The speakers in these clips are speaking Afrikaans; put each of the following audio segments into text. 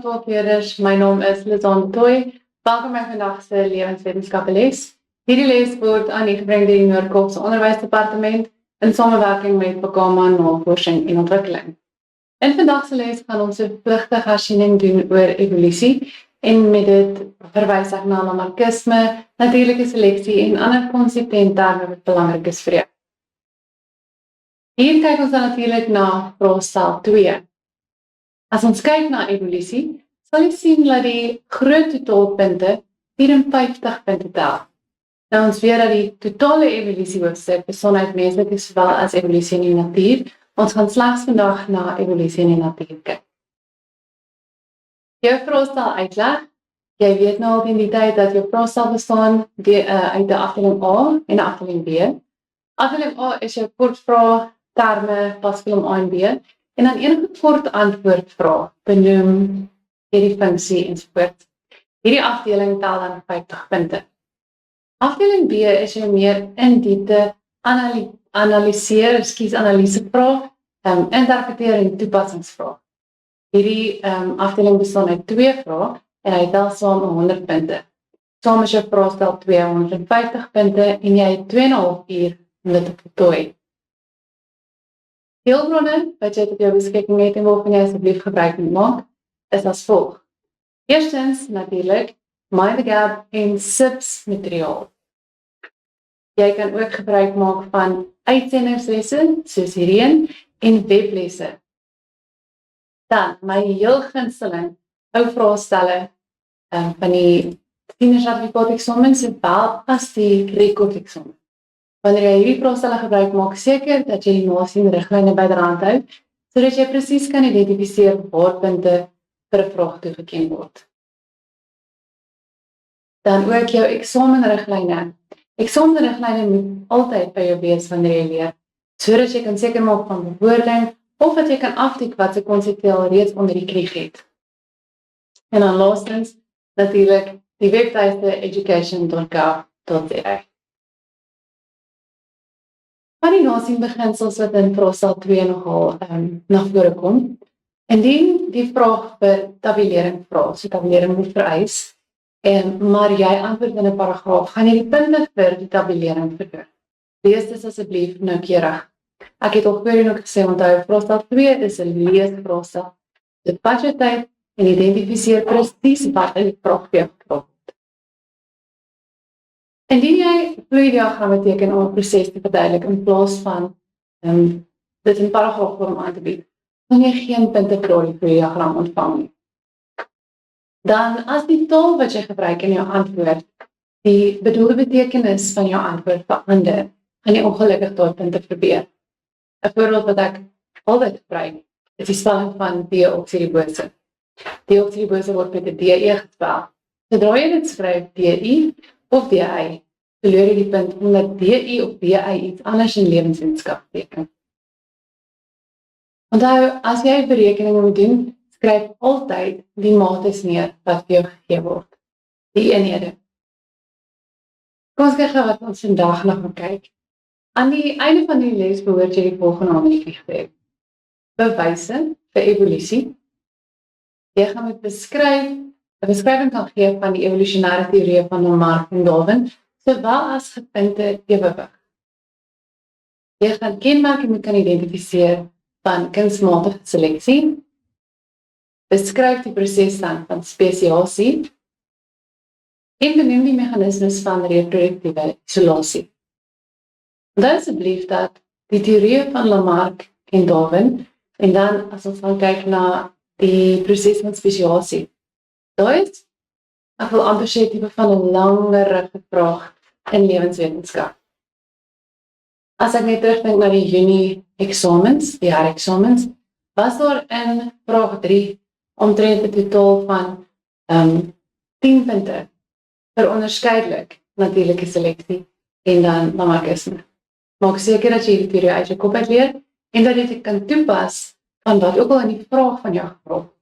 12-leerders, my naam is Lizanne Toy. Welkom by vandag se lewenswetenskappe les. Hierdie les word aan u gebring deur die Noord-Kaapse Onderwysdepartement in samewerking met Pakama Navorsing en Ontwikkeling. In vandag se les gaan ons 'n pligtige hersiening doen oor evolusie en met dit verwys ek na lamarckisme, natuurlike seleksie en ander konsepte en terme wat belangrik is vir jou. Hier kyk ons dan natuurlik na vraestel 2. As ons kyk na evolusie, sal jy sien dat die groot totaalpunte 54 punte tel. Nou ons weet dat die totale evolusie hoofstuk bestaan uit menslike sowel as evolusie in die natuur. Ons gaan slegs vandag na evolusie in die natuur kyk. Jou vraestel uitleg. Jy weet nou al in die tyd dat jou vraestel bestaan uit 'n afdeling A en 'n afdeling B. Afdeling A is jou kortvrae, terme, paskolom A en B. En dan enige kort antwoordvrae, benoem, hierdie funksie ensovoort. Hierdie afdeling tel dan 50 punte. Afdeling B is jou meer in diepte analysevrae, interpreteer en toepassingsvrae. Hierdie afdeling bestaan uit 2 vrae en hy tel saam 100 punte. Saam is jou vraestel 250 punte en jy het 2,5 uur om dit te voltooi. Hulpbronne wat jy tot jou beskikking het en waarvan jy asseblief gebruik moet maak, is as volg. Eerstens natuurlik Mind the Gap en SIPS materiaal. Jy kan ook gebruik maak van uitsendingslesse soos hierheen en weblesse. Dan my heel gunsteling ou vraestelle van die tienersertifikaat-eksamen sowel as die rekord-eksamen. Wanneer jy hierdie vraestelle gebruik, maak seker dat jy die nasie en riglyne byderhand hou, sodat jy presies kan identifiseer waar punte vir 'n vraag toegeken word. Dan ook jou eksamenriglyne. Eksamenriglyne moet altyd by jou wees wanneer jy leer, sodat jy kan seker maak van bewoording of dat jy kan afdik wat se konseptueel reeds onder die knie het. En dan laastens natuurlik die webtuiste education.gov.za. Van die nasienbeginsels wat in vraestel 2 nogal na vore kom. Indien die vraag vir tabulering vra, so tabulering word vereis, maar jy antwoord in 'n paragraaf, gaan jy die punte vir die tabulering verloor. Lees dit asseblief noukeurig. Ek het al voorheen ook gesê, onthou, vraestel 2 is 'n leesvraestel. Dit vat jou tyd en identifiseer presies wat in die vraag vir jou gevra word. Indien jy vloeidiagramme teken om 'n proses te verduidelik in plaas van dit in paragraafvorm aan te bied, kan jy geen punte vir die vloeidiagram ontvang nie. Dan as die taal wat jy gebruik in jou antwoord, die bedoelde betekenis van jou antwoord verander, gaan jy ongelukkig daai punte probeer. 'n Voorbeeld wat ek altyd gebruik, is die spelling van deoksiribose. Deoksiribose word met 'n DE gespel. Sodra jy dit skryf DI of DI, verloor jy die punt omdat DI of DI iets anders in lewenswetenskap beteken. Onthou, as jy berekeninge moet doen, skryf altyd die mates neer wat vir jou gegee word. Die eenhede. Kom ons kyk wat ons vandag nog gaan kyk. Aan die einde van die les behoort jy die volgende aanbieding gekry. Bewyse vir evolusie. Jy gaan met 'n beskrywing kan gee van die evolusionêre teorieë van Lamarck en Darwin, sowel as gepunte ewewig. Jy gaan kenmerke kan identifiseer van kunsmatige seleksie, beskryf die proses dan van spesiasie, en benoem die meganismes van reproduktiewe isolasie. Onthou asseblief dat die teorieë van Lamarck en Darwin, en dan as ons gaan kyk na die proses van spesiasie, daar is, ek wil amper sê tipe van 'n langerige vraag in lewenswetenskap. As ek net terugdink na die Junie eksamens, die hereksamens, was daar in vraag 3 omtrent 'n totaal van 10 punte vir onderskeidelik natuurlike seleksie en dan lamarckisme. Maak seker dat jy die teorie uit jou kop uit leer en dat jy dit kan toepas van wat ook al in die vraag van jou gevra word.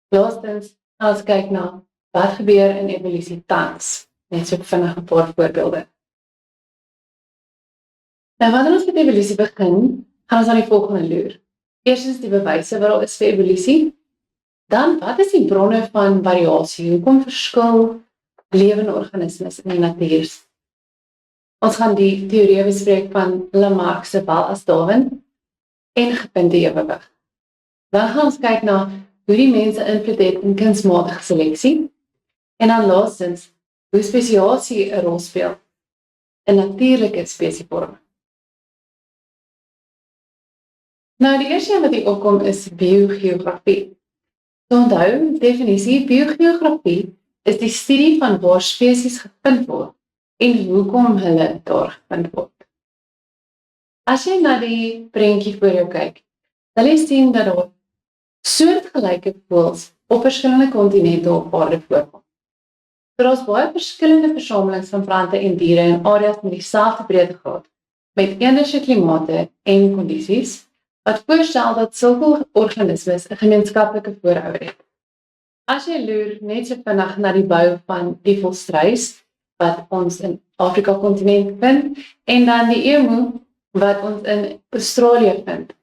Laastens, as kyk na wat gebeur in evolusie tans, net so vinnig 'n paar voorbeelde. Nou, wanneer ons met evolusie begin, gaan ons aan die volgende loer. Eerstens die bewyse wat daar is vir evolusie, Dan, wat is die bronne van variasie? Hoekom verskil lewende organismes in die natuur? Ons gaan die teorie bespreek van Lamarck se bal as Darwin en gepunte ewewig. Dan gaan ons kyk na hoe die mense invloed het in kunsmatige seleksie en dan laastens hoe spesiasie 'n rol speel in natuurlike spesievorming. Nou, die eerste een wat hier opkom is biogeografie. So onthou, definisie, biogeografie is die studie van waar spesies gevind word en hoekom hulle daar gevind word. As jy na die prentjie voor jou kyk, sal jy sien dat daar soortgelyke voëls op verskillende kontinente op aarde voorkom. Daar is baie verskillende versamelings van plante en diere in areas met dieselfde breedtegraad, met enige klimate en kondisies, wat voorstel dat sulke organismes 'n gemeenskaplike voorouder het. As jy loer net so vinnig na die bou van die volstruis, wat ons in Afrika kontinent vind, en dan die emu, wat ons in Australië vind,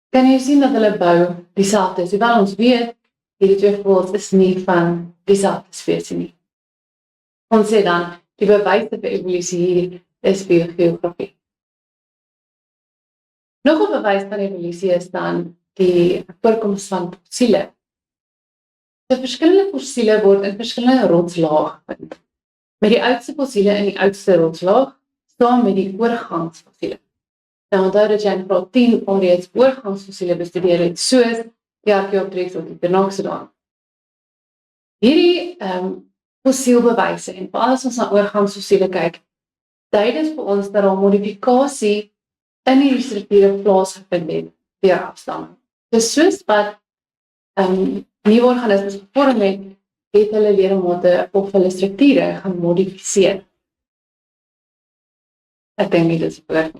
kan jy sien dat hulle bou dieselfde is, hoewel ons weet, hierdie twee voëls is nie van dieselfde spesies nie. Ons sê dan, die bewyse vir evolusie hier is biogeografie. Nog 'n bewys van evolusie is dan die voorkoms van fossiele. So verskillende fossiele word in verskillende rotslae gevind, met die oudste fossiele in die oudste rotslaag, saam met die oorgangsfossiele. Nou onthou dat jy in graad 10 alreeds oorgangsfossiele bestudeer het, soos die Archaeopteryx of die Pteronoxodon. Hierdie fossielbewyse, en veral as ons na oorgangsfossiele kyk, dui dit vir ons dat daar modifikasie in hierdie strukture plaasgevind het deur afstamming. Dus soos wat nuwe organismes gevorm het hulle ledemate of hulle strukture gemodifiseer. Ek dink dit is woord.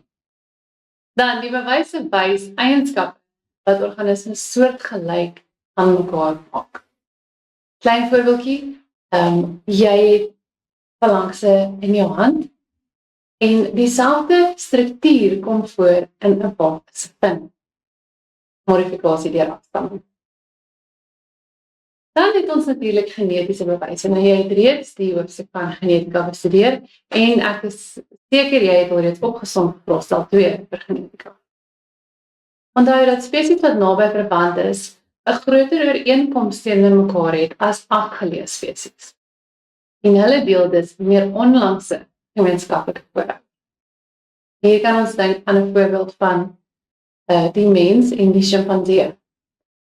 Dan die bewyse wys eienskappe wat organismes soortgelyk aan mekaar maak. Klein voorbeeldjie, jy het phalanxe in jou hand en dieselfde struktuur kom voor in 'n pad se pin. Modifikasie deur afstamming. Dan het ons natuurlik genetiese bewyse. Nou jy het reeds die hoofstuk van genetika bestudeer en ek is seker jy het alreeds opgesom vir vraestel 2 vir genetika. Onthou dat spesies wat naby verwant is, 'n groter ooreenkoms teenoor mekaar het as afgeleë spesies. En hulle deel dus meer onlangse gemeenskaplike voorouder. Hier kan ons dink aan 'n voorbeeld van die mens en die chimpansee.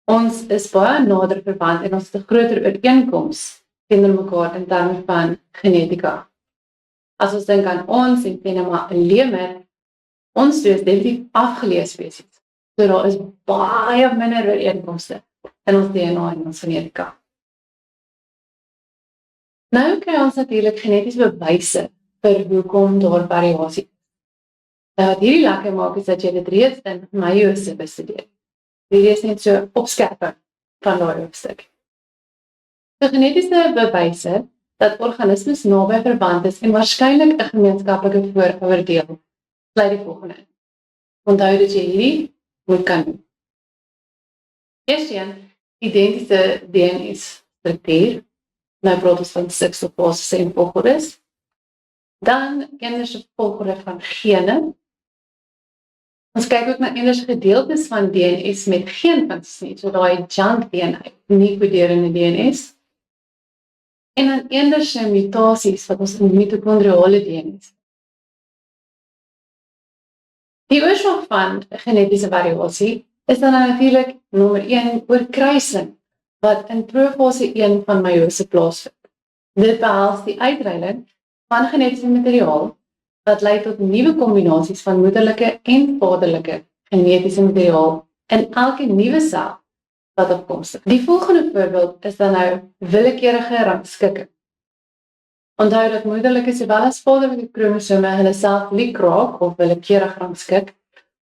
Ons is baie nader verwant en ons het 'n groter ooreenkoms teenoor mekaar in terme van genetika. As ons dink aan ons en teenoor maar 'n lemur, ons twee is definitief afgeleë spesies. So daar is baie minder ooreenkomste in ons DNA en ons genetika. Nou kry ons natuurlik genetiese bewyse vir hoekom daar variasie is. Wat hierdie lekker maak is dat jy dit reeds in meiose bestudeer. Hierdie is net so opskerping van daai hoofstuk. So genetiese bewyse dat organismes naby verwant is en waarskynlik 'n gemeenskaplike voorouder deel, sluit die volgende in. Onthou dat jy hierdie moet kan doen. Eerstens, identiese DNA-struktuur. Nou praat ons van suksofase en volgordes. Dan enderse volgorde van gene. Ons kyk ook na enderse gedeeltes van DNS met geen funksies nie, so daai junk DNA, nie koderende DNS. En dan enderse mutasies wat ons in mitokondriale DNS. Die oorsaak van genetiese variasie is dan natuurlik nommer 1 oorkruising, wat in profase 1 van meiose plaasvind. Dit behels die uitreiling van genetiese materiaal wat lei tot nuwe kombinasies van moederlike en vaderlike genetiese materiaal in elke nuwe sel wat opkomstig. Die volgende voorbeeld is dan nou willekeurige rangskikking. Onthou dat moederlike sowel as vaderlike kromosome hulle self likraak of willekeurig rangskik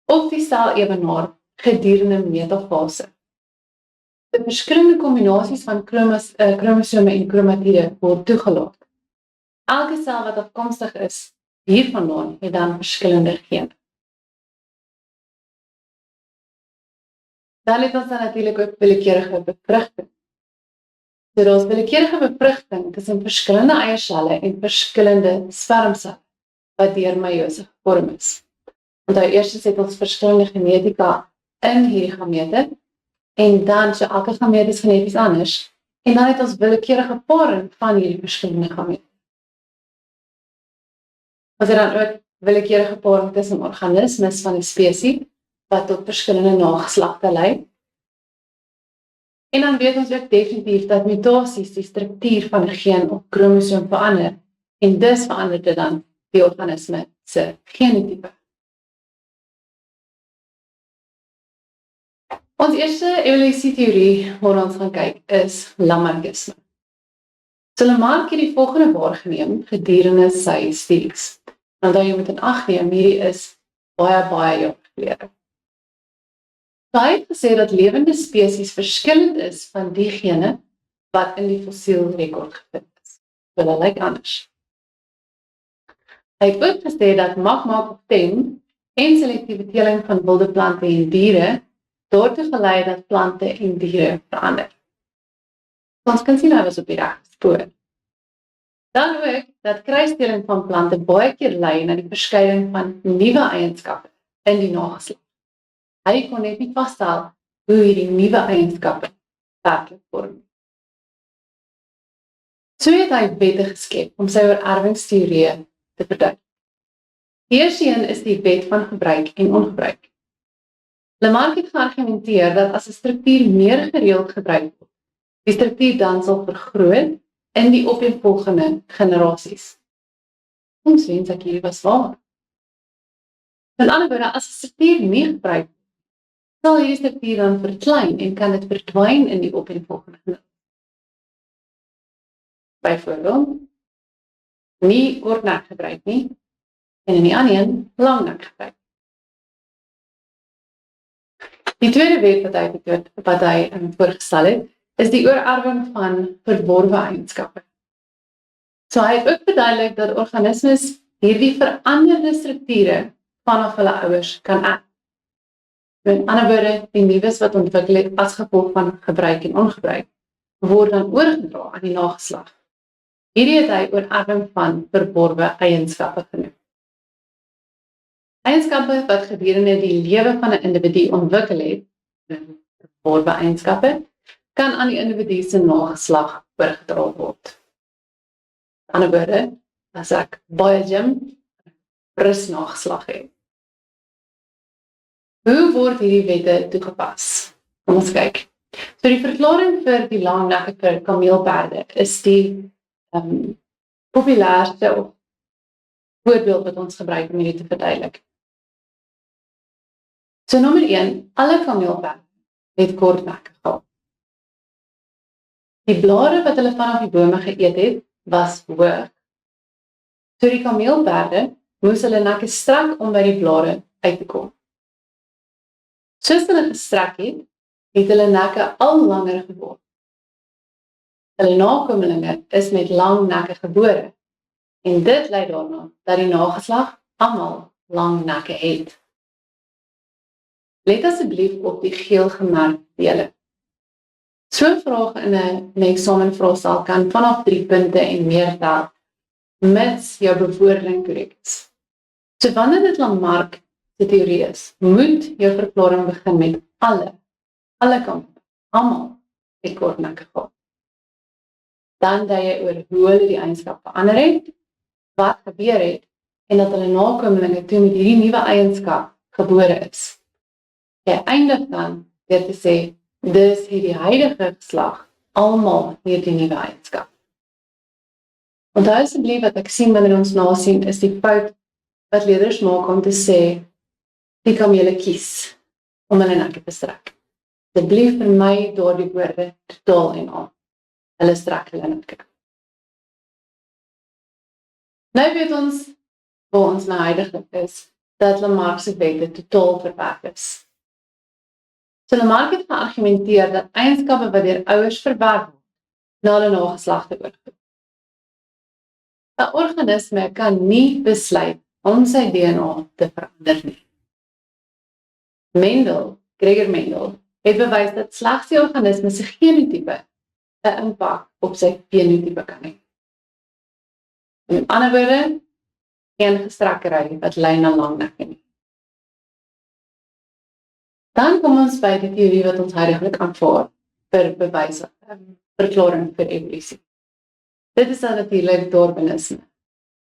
of die sel ewenaar gedurende metafase. Die verskillende kombinasies van kromosome en kromatiede word toegelaat. Elke sel wat afkomstig is hiervandaan het dan verskillende gene. Dan het ons dan natuurlik ook willekeurige bevrugting. So daar is willekeurige bevrugting tussen verskillende eierselle en verskillende spermselle wat deur meiose gevorm is. Want eers het ons verskillende genetika in hierdie gamete, en dan so elke gamete is geneties anders, en dan het ons willekeurige paring van hierdie verskillende gamete. Ons het dan ook willekeurige paring tussen organismes van die spesie, wat tot verskillende nageslagte lei. En dan weet ons ook definitief dat mutasies die struktuur van 'n geen of kromosoom verander, en dus verander dit dan die organisme se genotipe. Ons eerste evolusieteorie waar ons gaan kyk is Lamarckisme. So Lamarck het die volgende waargeneem gedurende sy studies. Want jy moet in ag neem, hierdie is baie jare gelede. So hy het gesê dat lewende spesies verskillend is van diegene wat in die fossielrekord gevind is. So hulle lyk anders. Hy het ook gesê dat magma-optem en selektiewe teeling van wilde plante en diere daartoe gelei dat plante en diere verander. Ons kan sien hy was op die regte spoor. Dan ook dat kruisteeling van plante baie keer lei na die verskeiding van nuwe eienskappe in die nageslag. Hy kon net nie vasstel hoe hierdie nuwe eienskappe werklik vorm. So het hy wette geskep om sy oorerwingsteorieë te verduidelik. Die eerste een is die wet van gebruik en ongebruik. Lamarck het geargumenteer dat as 'n struktuur meer gereeld gebruik word, die struktuur dan sal vergroot in die opeenvolgende generasies. Ons wens ek hierdie was waar. Met ander woorde, as 'n struktuur nie gebruik word, sal hierdie struktuur dan verklein en kan dit verdwyn in die opeenvolgende generasies. Byvoorbeeld, nie kortnek gebruik nie, en in die ander een langnek gebruik. Die tweede wet wat hy voorgestel het, is die oorerwing van verworwe eienskappe. So hy het ook verduidelik dat organismes hierdie veranderde strukture vanaf hulle ouers kan erf. Met ander woorde, die nuus wat ontwikkel het as gevolg van gebruik en ongebruik, word dan oorgedra aan die nageslag. Hierdie het hy oorerwing van verworwe eienskappe genoem. Eienskappe wat gedurende die lewe van 'n individu ontwikkel het, verworwe eienskappe, kan aan die individu se nageslag oorgedra word. Aan die ander woorde, as ek baie gym, rus nageslag het. Hoe word hierdie wette toegepas? Kom ons kyk. So die verklaring vir die langnekkige kameelperde is die populairste of voorbeeld wat ons gebruik om hierdie te verduidelik. So nommer 1, alle kameelperde het kort nekke gehad. Die blare wat hulle vanaf die bome geëet het, was hoog. So die kameelperde moes hulle nekke strek om by die blare uit te kom. Soos hulle gestrek het hulle nekke al langer geword. Hulle nakomelinge is met lang nekke gebore, en dit lei daarna dat die nageslag almal lang nekke het. Let asseblief op die geel gemerkte dele. So 'n vraag in 'n eksamenvraestel kan vanaf 3 punte en meer tel, mits jou bewoording korrek is. So wanneer dit Lamarck se teorie is, moet jou verklaring begin met alle kante, almal het kort nekke gehad. Dan dui jy oor hoe hulle die eienskap verander het, wat gebeur het, en dat hulle nakomelinge toe met hierdie nuwe eienskap gebore is. Jy eindig dan deur te sê, dis hierdie huidige geslag, almal hierdie nuwe eienskap. Onthou asseblief wat ek sien wanneer ons nasien, is die fout wat leerders maak om te sê, die kamele kies om hulle nekke te strek. Asseblief vermy daardie woorde totaal en al. Hulle strek hulle nekke. Nou weet ons, waar ons nou huidiglik is, dat Lamarck se wette totaal verwerp is. So Lamarck het geargumenteer dat eienskappe wat deur ouers verwerf word, na hulle nageslagte oorgegaan. 'n Organisme kan nie besluit om sy DNA te verander nie. Gregor Mendel, het bewys dat slegs die organisme se genotipe 'n impak op sy fenotipe kan hê. In ander woorde, geen gestrekkery wat lei na lang nekke nie. Dan kom ons by die teorie wat ons huidiglik aanvaar vir bewys, verklaring vir evolusie. Dit is dan natuurlik Darwinisme.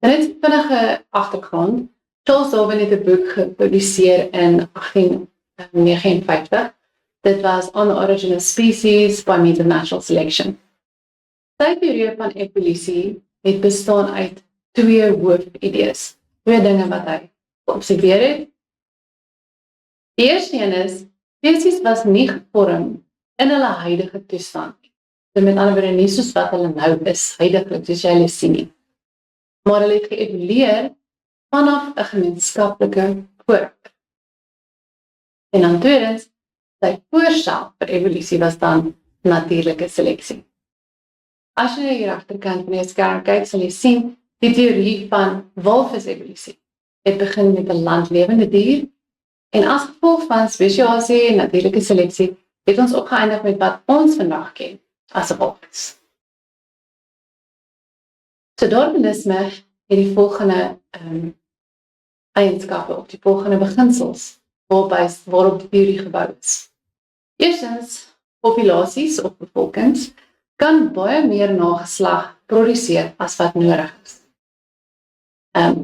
En dit is 'n vinnige agtergrond. Charles Darwin het 'n boek gepubliseer in 1859. Dit was On the Origin of Species by Means of Natural Selection. Sy teorie van evolusie het bestaan uit twee hoofidees, twee dinge wat hy geobserveer het. Die eerste een is, spesies was nie gevorm in hulle huidige toestand. So met ander woorde nie soos wat hulle nou is, huidiglik, soos jy hulle sien nie. Maar hulle het geëvolueer vanaf 'n gemeenskaplike voorouder. En dan tweedens, sy voorstel vir evolusie was dan natuurlike seleksie. As jy hier agterkant van die skerm kyk, sal jy sien die teorie van walvisevolusie. Het begin met 'n landlewende dier, en as gevolg van spesiasie en natuurlike seleksie, het ons opgeëindig met wat ons vandag ken as 'n walvis. So Darwinisme het die volgende eienskappe of die volgende beginsels waarop die teorie gebou is. Eerstens, populasies of bevolkings kan baie meer nageslag produseer as wat nodig is.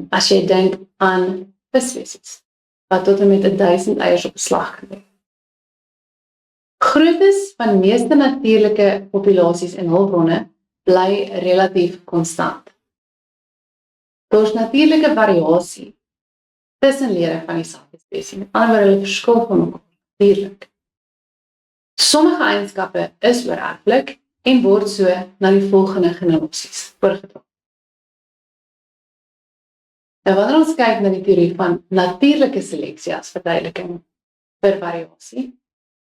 As jy dink aan visspesies, wat tot en met 1000 eiers op 'n slag kan hê. Groottes van meeste natuurlike populasies en hulpbronne bly relatief konstant. Daar's natuurlike variasie tussen lede van dieselfde spesies, met ander woorde hulle verskil van mekaar natuurlik. Sommige eienskappe is oorerflik en word so na die volgende generasies oorgedra. Nou wanneer ons kyk na die teorie van natuurlike seleksie as verduideliking vir variasie,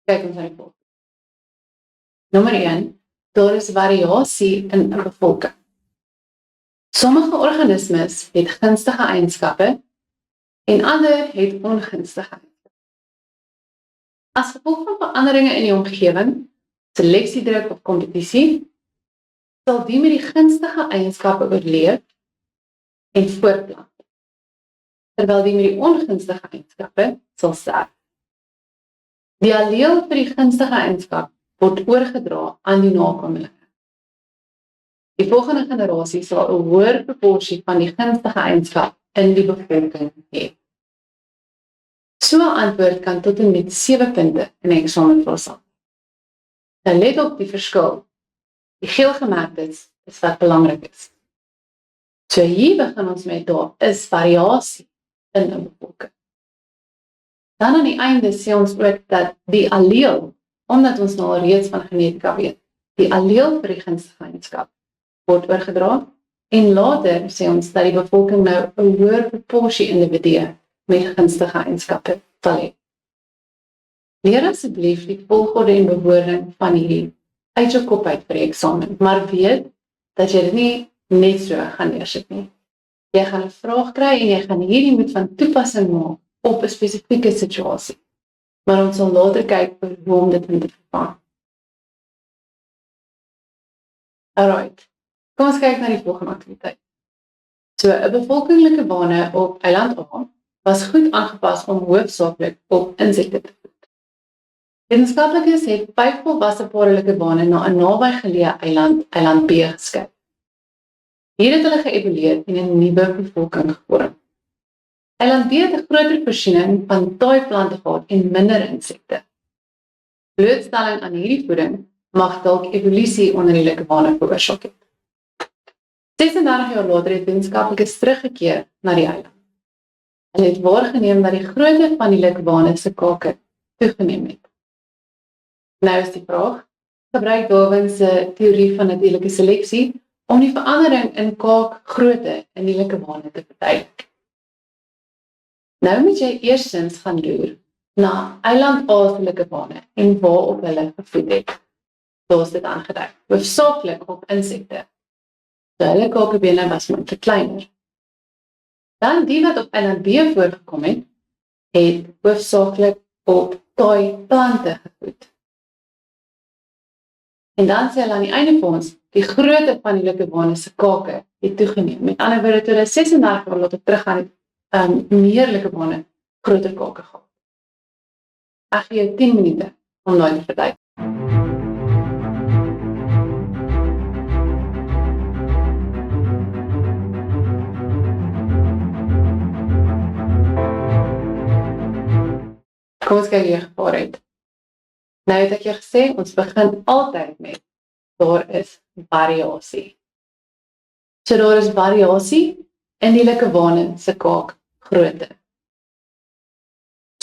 kyk ons na die volgende. Nommer 1, daar is variasie in 'n bevolking. Sommige organismes het gunstige eienskappe en ander het ongunstige eienskappe. As gevolg van veranderinge in die omgewing, seleksiedruk of kompetisie, sal die met die gunstige eienskappe oorleef en voortplant, terwyl die met die ongunstige eienskappe sal sterf. Die alleel vir die gunstige eienskap word oorgedra aan die nakomelinge. Die volgende generasie sal 'n hoër proporsie van die gunstige eienskap in die bevolking hê. So 'n antwoord kan tot en met 7 punte in 'n eksamenvraag sal. Nou let op die verskil. Die geel gemerk is wat belangrik is. So hier begin ons met daar is variasie in 'n bevolking. Dan aan die einde sê ons ook dat die alleel, omdat ons nou al reeds van genetika weet, die alleel vir die gunstige eienskap word oorgedra, en later sê ons dat die bevolking nou 'n hoër proporsie individue met gunstige eienskappe sal hê. Leer asseblief die volgorde en bewoording van hierdie uit jou kop uit vir die eksamen, maar weet dat jy dit nie net so gaan neersit nie. Jy gaan 'n vraag kry en jy gaan hierdie moet van toepassing maak op 'n spesifieke situasie. Maar ons sal later kyk hoe om dit in te vervang. Alright, kom ons kyk na die volgende aktiwiteit. So, 'n bevolkinglike bane op eiland A was goed aangepas om hoofsaaklik op insekte te voed. Wetenskaplikes het 5 volwasse paardelike bane na 'n nabygeleë eiland B geskep. Hier het hulle geëvolueer en 'n nuwe bevolking gevorm. Eiland B het 'n groter voorsiening van taaiplante gehad en minder insekte. Blootstelling aan hierdie voeding mag dalk evolusie onder die likebane veroorsaak het. 36 jaar later het wetenskaplikes teruggekeer na die eiland. Hulle het waargeneem dat die grootte van die likebane se kake toegeneem het. Nou is die vraag, gebruik Darwin se teorie van natuurlike seleksie om die verandering in kaakgrootte in die likebane te verduidelik. Nou moet jy eerstens gaan loer na eiland A se likebane en waarop hulle gevoed het. Soos dit aangedui, hoofsaaklik op insekte. So hulle kakebene was moeite kleiner. Dan die wat op eiland B voorgekom het hoofsaaklik op taaiplante gevoed. En dan sê hulle aan die einde vir ons, die grootte van die Likewone se kake het toegeneem. Met ander woorde, toe hulle 36 jaar later teruggaan het, meer Likewone groter kake gehad. Ek gee jou 10 minute om daai te verduidelik. Kom ons kyk hier vooruit. Nou het ek jou gesê, ons begin altyd met, daar is variasie. So daar is variasie in die Likewone se kaakgrootte.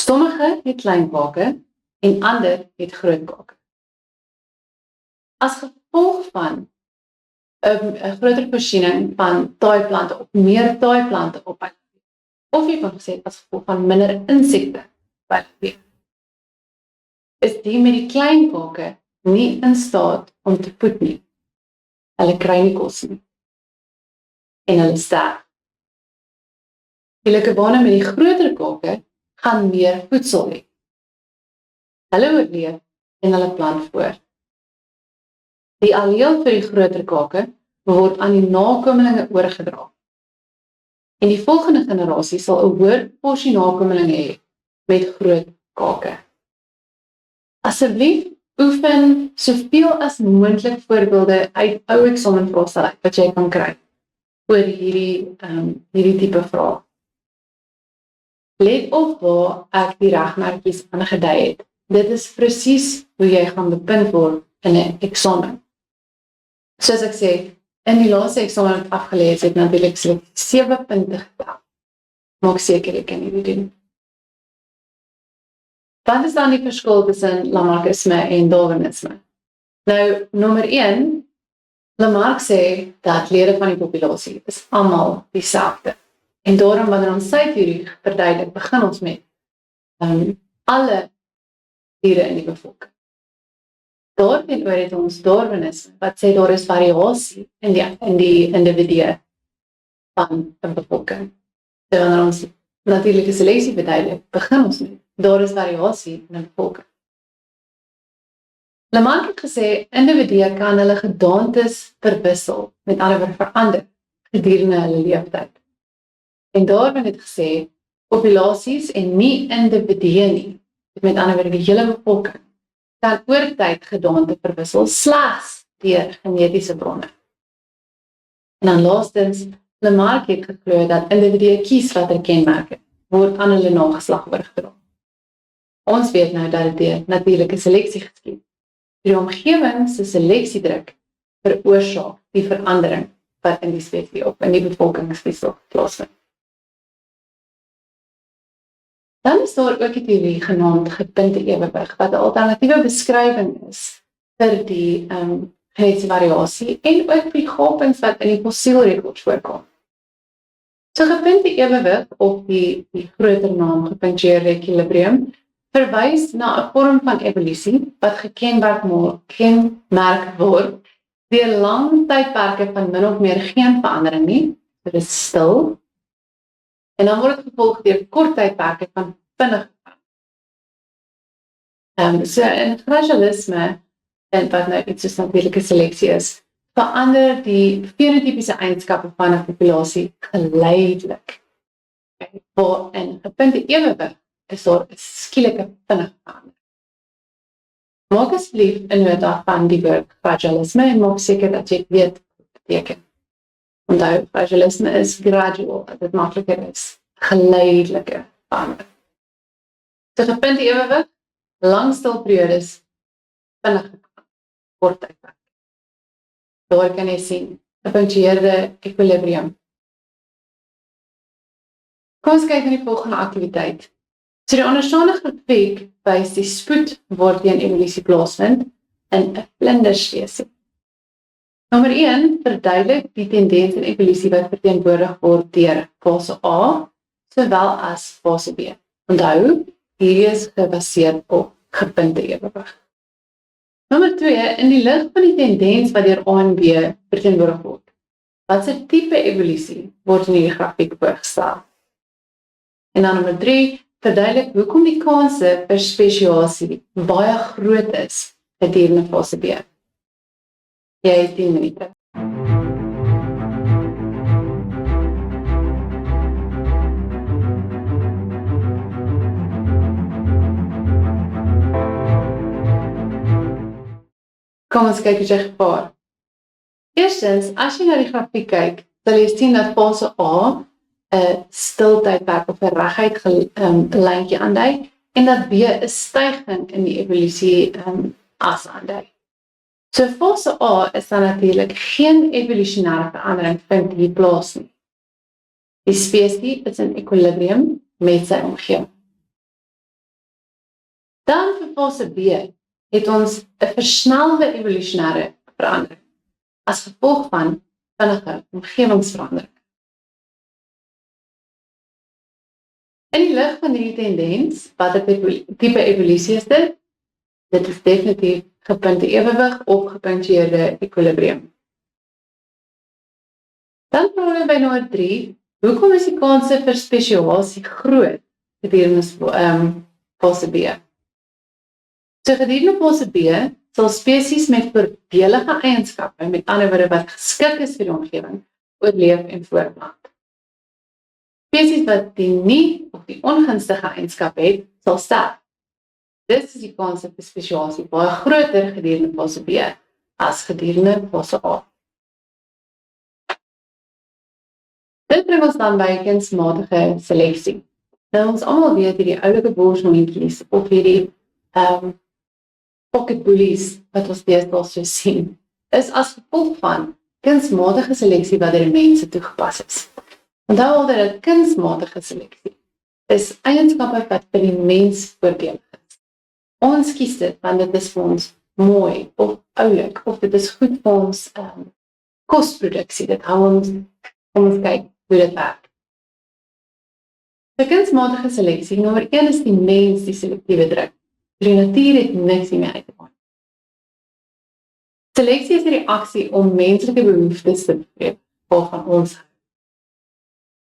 Sommige het klein kake en ander het groot kake. As gevolg van 'n groter voorsiening van taaiplante of meer taaiplante op hulle weef, of jy kan gesê as gevolg van minder insekte by hulle weef, is die met die klein kake nie in staat om te voed nie. Hulle kry nie kos nie. En hulle sterf. Die Likewone met die groter kake gaan meer voedsel hê. Hulle oorleef en hulle plant voort. Die alleel vir die groter kake word aan die nakomelinge oorgedra. En die volgende generasie sal 'n hoër porsie nakomelinge hê met groot kake. Asseblief oefen soveel as moontlik voorbeelde uit ou eksamenvraestelle wat jy kan kry oor hierdie tipe vrae. Let op waar ek die regmerkies aangedui het. Dit is presies hoe jy gaan bepunt word in 'n eksamen. Soos ek sê, in die laaste eksamen wat afgelê het natuurlik 7 punte getel. Maak seker jy kan hierdie doen. Wat is dan die verskil tussen Lamarckisme en Darwinisme? Nou, nommer 1, Lamarck sê dat lede van die populasie is almal dieselfde. En daarom wanneer ons sy teorie verduidelik, begin ons met alle diere in die bevolking. Daarteenoor het ons Darwinisme wat sê daar is variasie in die individue van 'n bevolking. So wanneer ons natuurlike seleksie verduidelik, begin ons met daar is variasie in 'n bevolking. Lamarck het gesê individue kan hulle gedaantes verwissel, met ander woorde verander gedurende hulle leeftyd. En Darwin het gesê populasies en nie individue nie, met ander woorde die hele bevolking, kan oor tyd gedaante verwissel slegs deur genetiese bronne. En dan laastens, Lamarck het geglo dat individue kies watter kenmerke word aan hulle nageslag oorgedra. Ons weet nou dat dit deur natuurlike seleksie geskied. Die omgewing se seleksiedruk veroorsaak die verandering wat in die spesies of in die bevolkingswissel plaasvind. Dan is daar ook 'n teorie genaamd gepunte ewewig, wat 'n alternatiewe beskrywing is vir die genetiese variasie en ook vir die gapings wat in die fossielrekords voorkom. So gepunte ewewig of die groter naam gepunctueerde equilibrium verwys na 'n vorm van evolusie wat gekenmerk word deur lang tydperke van min of meer geen verandering nie, dit is stil, en dan word dit gevolg deur kort tydperke van vinnig verandering. So in gradualisme, en wat nou iets soos natuurlike seleksie is, verander die fenotipiese eienskappe van 'n populasie geleidelik. Waar in gepunte ewewig is daar 'n skielike vinnige verandering. Maak asseblief 'n nota van die woord gradualisme en maak seker dat jy weet wat dit beteken. Onthou, gradualisme is gradual, dat dit makliker is, geleidelike verandering. So gepunte ewewig, lang stil periodes, vinnige kort tydperk. Daar kan jy sien, gepunctueerde equilibrium. Kom ons kyk na die volgende aktiwiteit. So die onderstaande grafiek wys die spoed waarteen evolusie plaasvind in 'n vlinderspesie. Nommer 1 verduidelik die tendens in evolusie wat verteenwoordig word deur fase A sowel as fase B. Onthou, hierdie is gebaseer op gepunte ewewig. Nommer 2, in die lig van die tendens wat deur A en B verteenwoordig word, watse tipe evolusie word in hierdie grafiek voorgestel? En dan nommer 3, verduidelik hoekom die kanse vir spesiasie baie groot is gedurende fase B. Jy het 10 minute. Kom ons kyk hoe jy gevaar. Eerstens, as jy na die grafiek kyk, sal jy sien dat fase A 'n stiltydperk of 'n reguit lyntjie aandui en dat B 'n styging in die evolusie as aandui. So fase A is dan natuurlik geen evolusionêre verandering vind hier plaas nie. Die spesies is in ekwilibrium met sy omgewing. Dan vir fase B het ons 'n versnelde evolusionêre verandering as gevolg van vinnige omgewingsverandering. In die lig van hierdie tendens, watter tipe evolusie is dit? Dit is definitief gepunte ewewig of gepunktueerde ekwilibrium. Dan praat by nommer 3, hoekom is die kanse vir spesiasie groot gedurende fase B? So gedurende fase B sal spesies met voordelige eienskappe, met ander woorde wat geskik is vir die omgewing, oorleef en voortplant. Spesies wat die nie of die ongunstige eienskap het, sal sterf. Dit is die kans vir spesiasie baie groter gedurende fase B as gedurende fase A. Dit bring ons dan by kunsmatige seleksie. Nou ons almal weet hierdie oulike borsnoentjies of hierdie pocket bullies wat ons deesdae so sien, is as gevolg van kunsmatige seleksie wat deur mense toegepas is. Onthou altyd dat kunsmatige seleksie is eienskappe wat vir die mens voordelig is. Ons kies dit want dit is vir ons mooi of oulik of dit is goed vir ons kosproduksie. Dit hou ons kyk hoe dit werk. Vir kunsmatige seleksie, nommer 1 is die mens die selektiewe druk. Die natuur het niks meer uit te maak. Seleksie is 'n reaksie om menslike behoeftes te bevredig waarvan ons hou.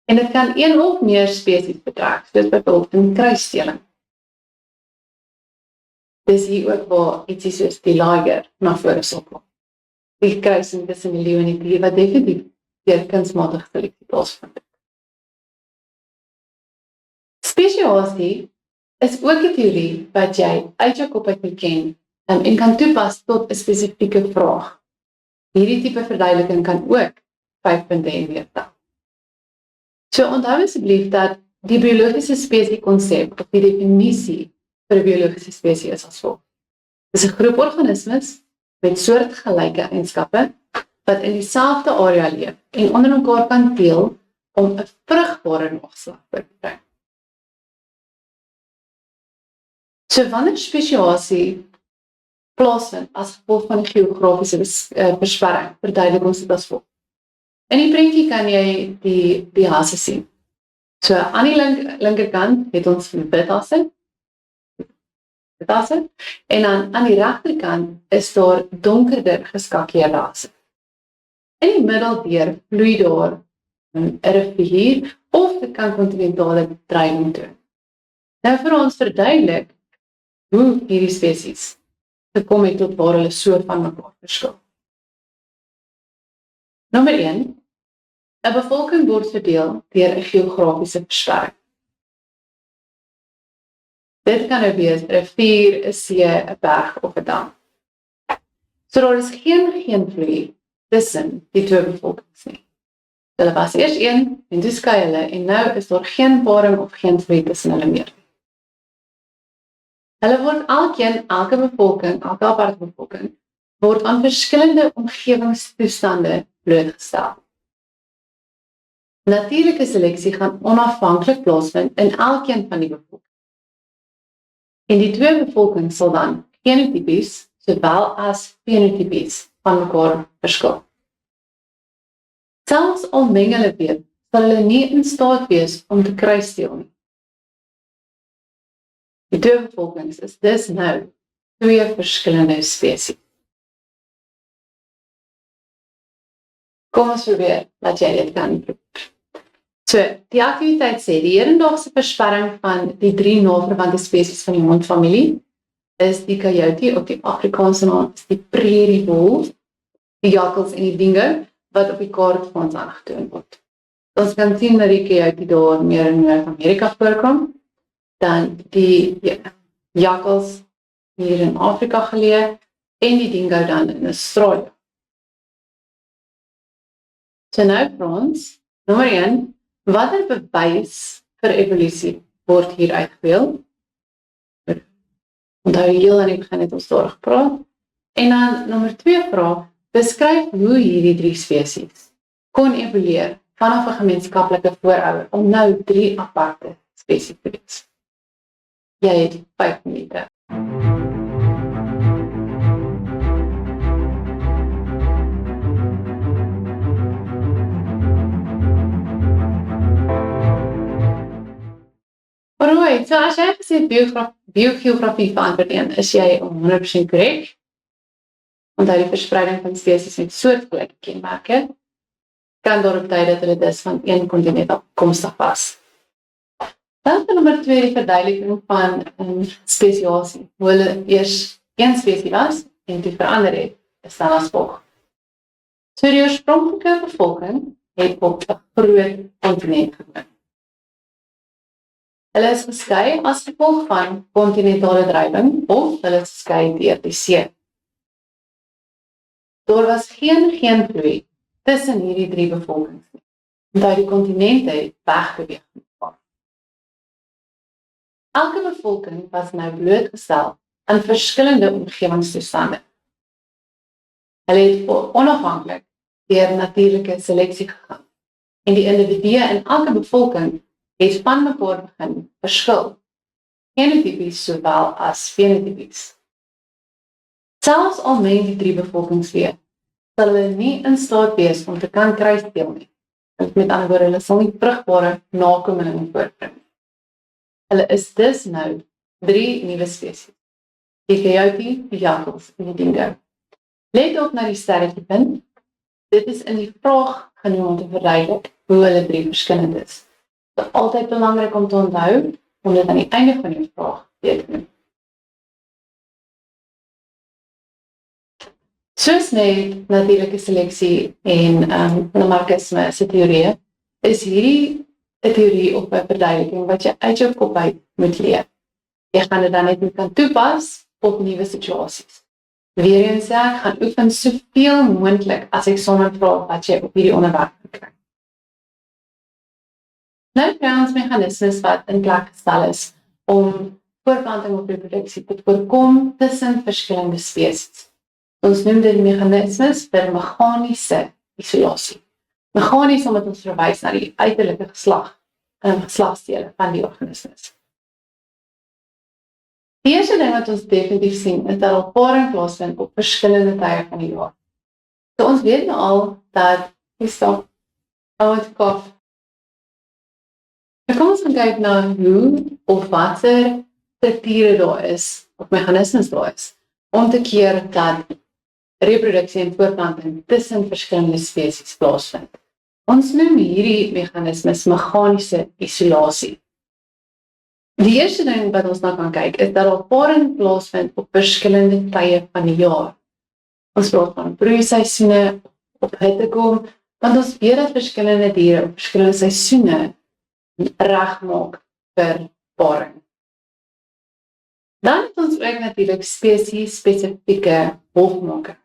En dit kan een of meer spesies betrek, soos byvoorbeeld in kruisstelling. Dis hier ook waar ietsie soos die liger na vore sal kom. Die kruising tussen die leeu en die dier wat definitief deur kunsmatige seleksie plaasvind. Spesiasie is ook 'n teorie wat jy uit jou kop uit moet ken en kan toepas tot 'n spesifieke vraag. Hierdie tipe verduideliking kan ook 5 punte en weer tel. So onthou asseblief dat die biologiese spesie konsep of die definisie vir 'n biologiese spesie is as volg. Dit is 'n groep organismes met soortgelyke eienskappe wat in dieselfde area leef en onder mekaar kan deel om 'n vrugbare nageslag te kry. So wanneer spesiasie plaasvind as gevolg van 'n geografiese versperring, verduidelik ons dit as volg. In die prentjie kan jy die hasse sien. So aan die linkerkant het ons withasse, en dan aan die regterkant is daar donkerder geskakeerde hasse. In die middel deur vloei daar 'n rivier of dit kan kontinentale dreiging toon. Nou vir ons verduidelik hoe hierdie spesies gekom het tot waar hulle so van mekaar verskil. Nommer 1. 'n bevolking word verdeel deur 'n geografiese versperring. Dit kan nou wees 'n rivier, 'n see, 'n berg of 'n dam. So daar is geen vloei tussen die twee bevolkings nie. Hulle was eers een en toe skei hulle en nou is daar geen paring of geen vloei tussen hulle meer. Hulle word elke bevolking, elke aparte bevolking, word aan verskillende omgewingstoestande blootgestel. Natuurlike seleksie gaan onafhanklik plaasvind in elkeen van die bevolking. En die twee bevolkings sal dan genotipies sowel as fenotipies van mekaar verskil. Selfs al meng hulle weer, sal hulle nie in staat wees om te kruisdeel nie. Die twee bevolkings is dus nou twee verskillende spesies. Kom ons probeer dat jy dit kan probeer. So, die aktiwiteit sê, die hedendaagse versperring van die 3 naverwante spesies van die hondfamilie is die coyote, of die Afrikaanse naam is die prairie wolf, die jakkals en die dingo, wat op die kaart vir ons aangetoon word. Ons kan sien dat die coyote daar meer in Noord-Amerika voorkom, dan die jakkals hier in Afrika geleë, en die dingo dan in Australië. So nou vir ons, nommer 1, watter bewys vir evolusie word hier uitgebeeld? Onthou heel aan die begin het ons daar gepraat. En dan nommer 2 vraag, beskryf hoe hierdie 3 spesies kon evolueer vanaf 'n gemeenskaplike voorouder om nou 3 aparte spesies te wees. Jy het 5 minute. Alright, so as jy gesê biogeografie vir antwoord 1, is jy 100% korrek. Onthou die verspreiding van spesies met soortgelyke kenmerke kan daarop dui dat hulle dus van een kontinent afkomstig was. Dan nommer 2 die verduideliking van spesiasie, hoe hulle eers een spesies was en toe verander het, is dan as volg. So die oorspronklike bevolking het op 'n groot kontinent gewoon. Hulle is geskei as gevolg van kontinentale drywing of hulle is geskei deur die see. Daar was geen groei tussen hierdie 3 bevolkings nie, omdat die kontinente het wegbeweeg met mekaar. Elke bevolking was nou blootgestel aan verskillende omgewingstoestande. Hulle het onafhanklik deur natuurlike seleksie gegaan en die individue in elke bevolking het van mekaar begin verskil, genotipies sowel as fenotipies. Selfs al meng die 3 bevolkings weer, sal hulle nie in staat wees om te kan kruisdeel nie. Met ander woorde, hulle sal nie vrugbare nakomelinge voortbring. Hulle is dus nou 3 nuwe spesies. Die coyote, die jakkals en die dingo. Let op na die sterretjiepunt. Dit is in die vraag genoem om te verduidelik hoe hulle 3 verskillend is. Dit is altyd belangrik om te onthou, om dit aan die einde van die vraag te doen. Soos met natuurlike seleksie en lamarckisme se teorieë, is hierdie 'n teorie op 'n verduideliking wat jy uit jou kop uit moet leer. Jy gaan dit dan net kan toepas op nuwe situasies. Weereens sê ek gaan oefen soveel moontlik as ek sonder vrae wat jy op hierdie onderwerp kry. Nou kry ons meganismes wat in plek gestel is om voortplanting of reproduksie te voorkom tussen verskillende spesies. Ons noem dit meganismes vir meganiese isolasie. Meganies omdat ons verwys na die uiterlike geslagsdele van die organismes. Die eerste ding wat ons definitief sien is dat al paring plaasvind op verskillende tye van die jaar. So ons weet nou al dat kof. Kom ons gaan kyk na hoe of watter strukture daar is, of meganismes daar is, om te keer dat reproduksie en voortplanting tussen verskillende spesies plaasvind. Ons noem hierdie meganismes meganiese isolasie. Die eerste ding wat ons nou kan kyk is dat al paring plaasvind op verskillende tye van die jaar. Ons praat van broeiseisoene, op hittekom, want ons weet dat verskillende diere op verskillende seisoene reg maak vir paring. Dan het ons ook natuurlik spesies-spesifieke hofmaker.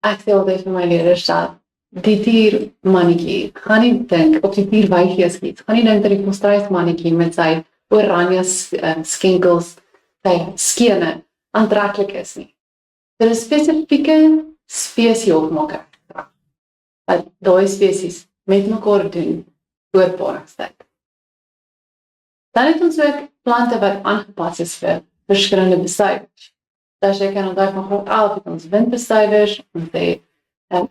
Ek sê altyd vir my leerders dat die diermannetjie, gaan nie dink, of die dierwyfie is iets, gaan nie dink dat die volstruismannetjie met sy oranje skenkels, sy skene, aantreklik is nie. Dit is spesifieke spesiehofmaker, wat daai spesies met mekaar doen voor paringstyd. Dan het ons ook plante wat aangepas is vir verskillende bestuivers. Dus jy kan onthou van graad 11 het ons windbestuivers, ons het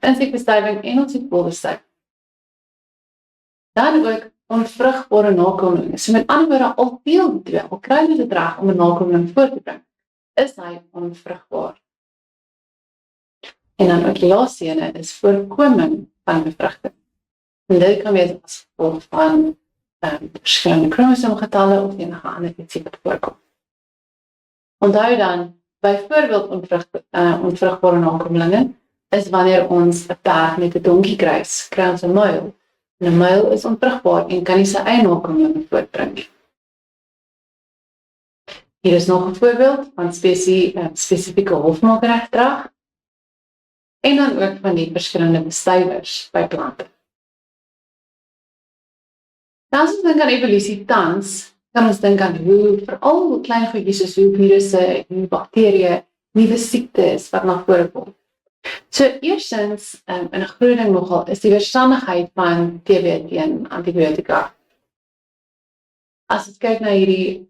insekbestuiving en ons het poolbestuiving. Dan ook onvrugbare nakomelinge. So met ander woorde, al deel die twee, al kry jy dit reg om 'n nakomeling voor te bring, is hy onvrugbaar. En dan ook die laaste ene is voorkoming van bevrugting. En dit kan wees as gevolg van verskillende kromosoomgetalle of enige ander iets wat voorkom. Onthou dan, byvoorbeeld onvrugbare nakomelinge is wanneer ons 'n perd met 'n donkie kruis, kry ons 'n muil. En 'n muil is onvrugbaar en kan nie sy eie nakomeling voortbring nie. Hier is nog 'n voorbeeld van spesifieke hofmaakregdrag en dan ook van die verskillende bestuivers by plante. Nou as ons dink aan evolusie tans, kan ons dink aan hoe veral klein goedjies soos hoe virusse en bakterieë nuwe siektes wat na vore kom. So eerstens, in 'n groot ding nogal, is die weerstandigheid van TB teen antibiotika. As ons kyk na hierdie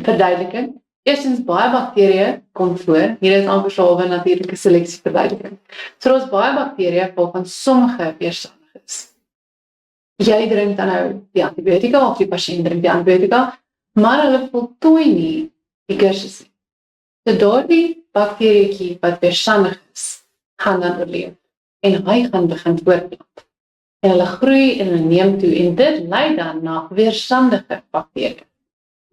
verduideliking, eerstens baie bakterieë kom voor, hier is amper so 'n natuurlike seleksie verduideliking. So daar is baie bakterieë waarvan sommige weerstandig is. Jy drink dan nou die antibiotika of die pasiënt drink die antibiotika, maar hulle voltooi nie die kursus nie. So daardie bakterieetjie wat weerstandig is, gaan dan oorleef en hy gaan begin voortplant. En hulle groei en hulle neem toe en dit lei dan na weerstandige bakterieë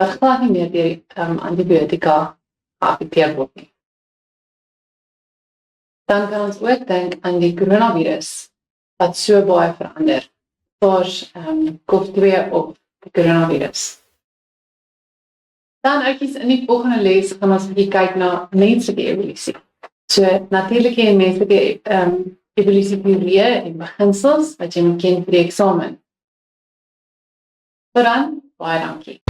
wat glad nie meer deur die antibiotika geaffekteer word nie. Dan kan ons ook dink aan die coronavirus wat so baie verander. SARS-CoV-2 of die coronavirus. Dan uitjies in die volgende les gaan ons kyk na menslike evolusie. So natuurlike en menslike evolusieteorieë en beginsels wat jy moet ken vir die eksamen. So dan, baie dankie.